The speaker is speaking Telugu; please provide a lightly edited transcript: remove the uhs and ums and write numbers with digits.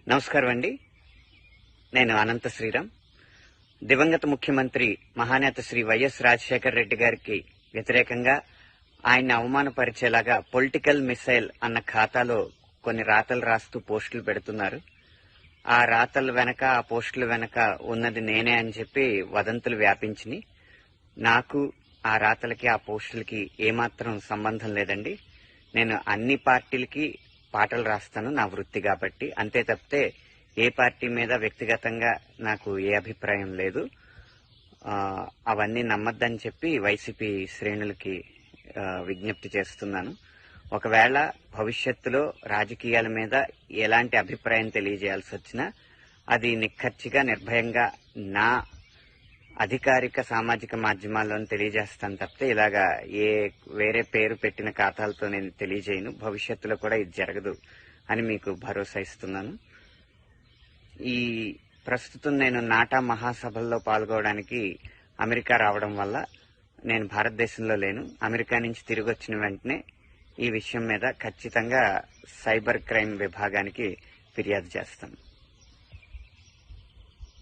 నమస్కారం అండి. నేను అనంత శ్రీరామ్. దివంగత ముఖ్యమంత్రి మహానేత శ్రీ వైఎస్ రాజశేఖర రెడ్డి గారికి వ్యతిరేకంగా ఆయన్ని అవమానపరిచేలాగా పొలిటికల్ మిసైల్ అన్న ఖాతాలో కొన్ని రాతలు రాస్తూ పోస్టులు పెడుతున్నారు. ఆ రాతల వెనక, ఆ పోస్టుల వెనక ఉన్నది నేనే అని చెప్పి వదంతులు వ్యాపించినాయి. నాకు ఆ రాతలకి, ఆ పోస్టులకి ఏమాత్రం సంబంధం లేదండి. నేను అన్ని పార్టీలకి పాటలు రాస్తాను, నా వృత్తి కాబట్టి. అంతే తప్పితే ఏ పార్టీ మీద వ్యక్తిగతంగా నాకు ఏ అభిప్రాయం లేదు. అవన్నీ నమ్మద్దని చెప్పి వైసీపీ శ్రేణులకి విజ్ఞప్తి చేస్తున్నాను. ఒకవేళ భవిష్యత్తులో రాజకీయాల మీద ఎలాంటి అభిప్రాయం తెలియజేయాల్సి వచ్చినా అది నిక్కచ్చిగా, నిర్భయంగా నా అధికారిక సామాజిక మాధ్యమాల్లో తెలియజేస్తాను తప్పితే ఇలాగా వేరే పేరు పెట్టిన ఖాతాలతో నేను తెలియజేయను. భవిష్యత్తులో కూడా ఇది జరగదు అని మీకు భరోసా ఇస్తున్నాను. ఈ ప్రస్తుతం నేను నాటా మహాసభల్లో పాల్గొనడానికి అమెరికా రావడం వల్ల నేను భారతదేశంలో లేను. అమెరికా నుంచి తిరిగి వచ్చిన వెంటనే ఈ విషయం మీద ఖచ్చితంగా సైబర్ క్రైమ్ విభాగానికి ఫిర్యాదు చేస్తాను.